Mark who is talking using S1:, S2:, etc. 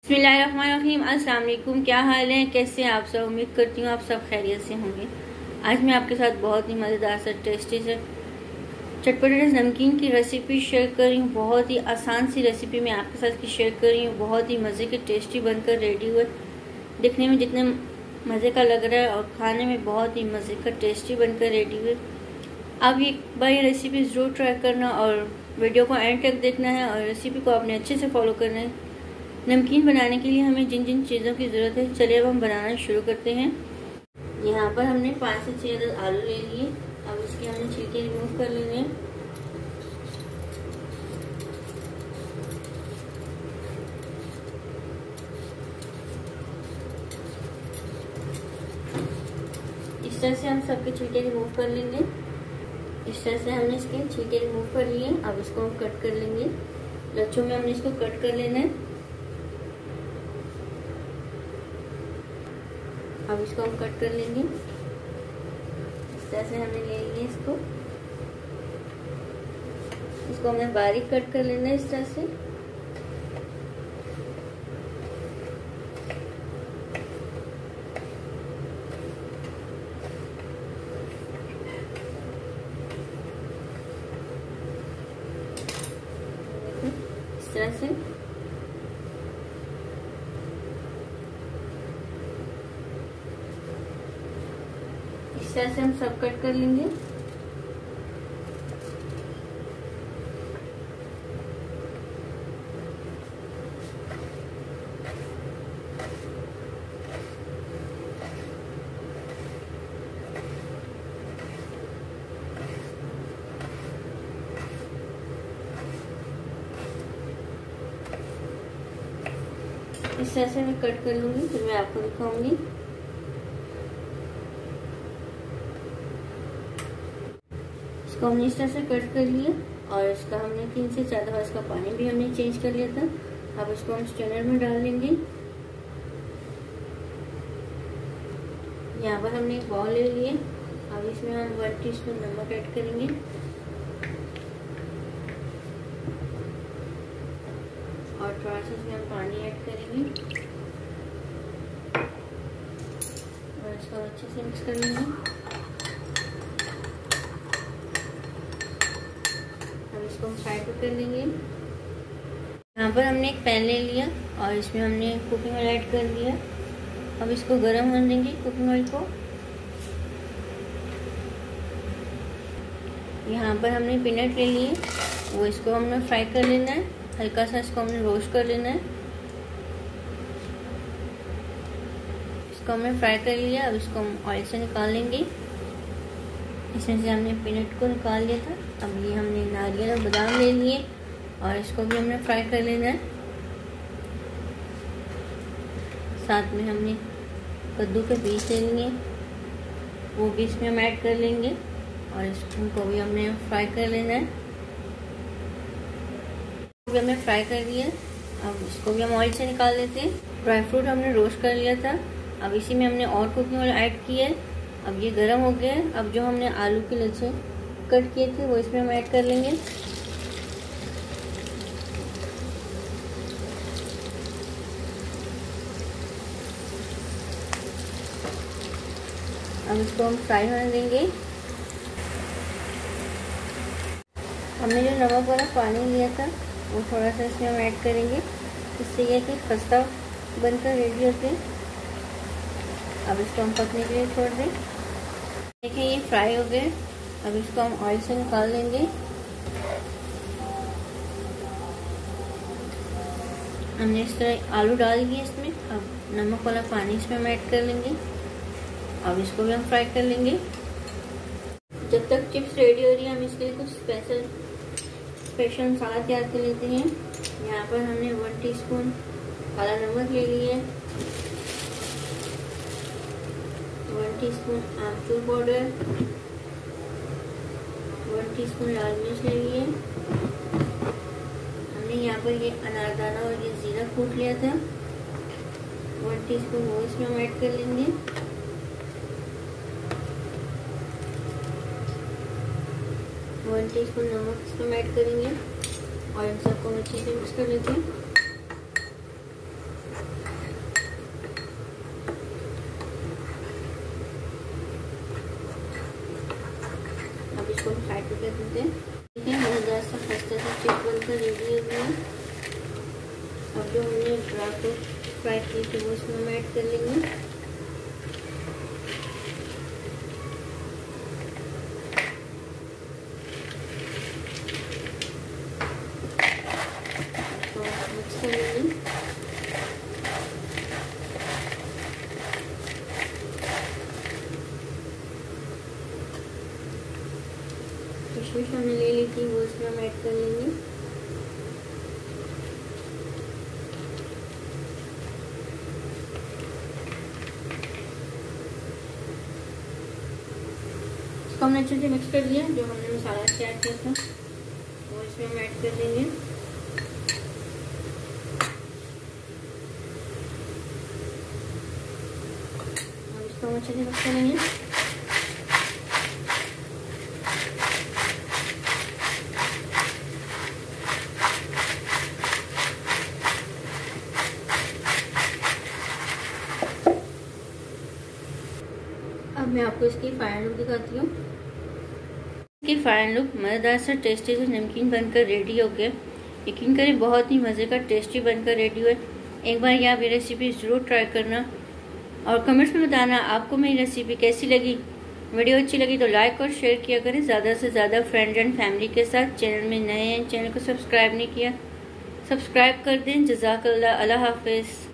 S1: बिस्मिल्लाहिर्रहमानिर्रहीम। अस्सलाम वालेकुम। क्या हाल है, कैसे हैं आप सब? उम्मीद करती हूँ आप सब खैरियत से होंगे। आज मैं आपके साथ बहुत ही मज़ेदार सा टेस्टी से चटपटे नमकीन की रेसिपी शेयर कर रही हूँ। बहुत ही आसान सी रेसिपी मैं आपके साथ की शेयर कर रही हूँ। बहुत ही मज़े के टेस्टी बनकर रेडी हुए, दिखने में जितने मज़े का लग रहा है और खाने में बहुत ही मज़े का टेस्टी बनकर रेडी हुए। आप एक बार ये रेसिपी ज़रूर ट्राई करना और वीडियो को एंड तक देखना है और रेसिपी को आपने अच्छे से फॉलो करना है। नमकीन बनाने के लिए हमें जिन जिन चीज़ों की ज़रूरत है, चलिए अब हम बनाना शुरू करते हैं। यहाँ पर हमने 5 से 6 अदद आलू ले लिए। अब इसके हमने छिलके रिमूव कर लेंगे। इस तरह से हम सबके छिलके रिमूव कर लेंगे। इस तरह से हमने इसके छिलके रिमूव कर लिए। अब इसको हम कट कर लेंगे। लच्छों में हमने इसको कट कर लेना है। अब इसको हम कट कर लेंगे। इस तरह से हमने ले लिया इसको हमें बारीक कट कर लेना है इस तरह से। इस तरह से हम सब कट कर लेंगे। इस तरह से मैं कट कर लूंगी, फिर मैं आपको दिखाऊंगी। इसको हमने इस तरह से कट कर लिया और इसका हमने 3 से 4 दफा इसका पानी भी हमने चेंज कर लिया था। अब इसको हम स्ट्रेनर में डाल लेंगे। यहाँ पर हमने एक बाउल ले लिए। अब इसमें हम 1 टीस्पून नमक ऐड करेंगे और थोड़ा सा इसमें हम पानी ऐड करेंगे और इसको अच्छे से मिक्स कर लेंगे। इसको हम साइड पर कर लेंगे। यहाँ पर हमने एक पैन ले लिया और इसमें हमने कुकिंग ऑयल ऐड कर दिया। अब इसको गर्म होने देंगे कुकिंग ऑयल को। यहाँ पर हमने पीनट ले लिए, वो इसको हमने फ्राई कर लेना है। हल्का सा इसको हमने रोस्ट कर लेना है। इसको हमने फ्राई कर लिया। अब इसको हम ऑयल से निकाल लेंगे। इसमें से हमने पीनट को निकाल लिया था। अब ये हमने नारियल और बादाम ले लिए और इसको भी हमने फ्राई कर लेना है। साथ में हमने कद्दू के बीज ले लिए, वो भी इसमें हम ऐड कर लेंगे और इसको भी हमने फ्राई कर लेना है। इसको भी हमने फ्राई कर लिया। अब इसको भी हम ऑयल से निकाल लेते हैं। ड्राई फ्रूट हमने रोस्ट कर लिया था। अब इसी में हमने और कुकिंग ऑयल ऐड किया है। अब ये गर्म हो गया है। अब जो हमने आलू के लच्छे कट किए थे वो इसमें हम ऐड कर लेंगे। अब इसको हम फ्राई होने देंगे। हमने जो नमक वाला पानी लिया था वो थोड़ा सा इसमें हम ऐड करेंगे, इससे यह कि खस्ता बनकर रेडी होते हैं। अब इसको हम पकने के लिए छोड़ दें। देखिए ये फ्राई हो गए। अब इसको हम ऑयल से निकाल लेंगे। हमने इस तरह आलू डाल दिए इसमें। अब नमक वाला पानी इसमें हम ऐड कर लेंगे। अब इसको भी हम फ्राई कर लेंगे। जब तक चिप्स रेडी हो रही है, हम इसके लिए कुछ स्पेशल मसाला तैयार कर लेते हैं। यहाँ पर हमने 1 टीस्पून काला नमक ले लिया है, 1 टीस्पून आमचूर पाउडर, 1 टीस्पून लाल मिर्च ले लिए। हमने यहाँ पर ये अनारदाना और ये जीरा कूट लिया था, 1 टीस्पून वो इसमें हम ऐड कर लेंगे। 1 टीस्पून नमक इसमें ऐड करेंगे और इन सबको अच्छे से मिक्स कर लेते हैं। इसको साइड पे कर देते हैं। ठीक है, मज़ेदार सा खस्ता सा चिप्स बनकर रेडी हो गया। अब जो हमने ड्राई फ्रूट फ्राई किए थे वो इसमें हम ऐड कर लेंगे। मिक्स कर लेंगे। किशमिश हमने ले ली थी वो इसमें हम ऐड कर लेंगे। इसको हमने अच्छे से मिक्स कर लिया। जो हमने मसाला तैयार किया था वो इसमें हम ऐड कर देंगे। अब इसको हम अच्छे से मिक्स करेंगे। अब मैं आपको इसकी फाइनल लुक दिखाती हूँ। इसकी फाइनल लुक मज़ेदार सा टेस्टी सा नमकीन बनकर रेडी हो गया। यकीन करें बहुत ही मज़े का टेस्टी बनकर रेडी हुआ। एक बार आप ये रेसिपी ज़रूर ट्राई करना और कमेंट्स में बताना आपको मेरी रेसिपी कैसी लगी। वीडियो अच्छी लगी तो लाइक और शेयर किया करें ज़्यादा से ज़्यादा फ्रेंड्स एंड फैमिली के साथ। चैनल में नए हैं, चैनल को सब्सक्राइब नहीं किया, सब्सक्राइब कर दें। जज़ाकल्लाह, अल्लाह हाफिज़।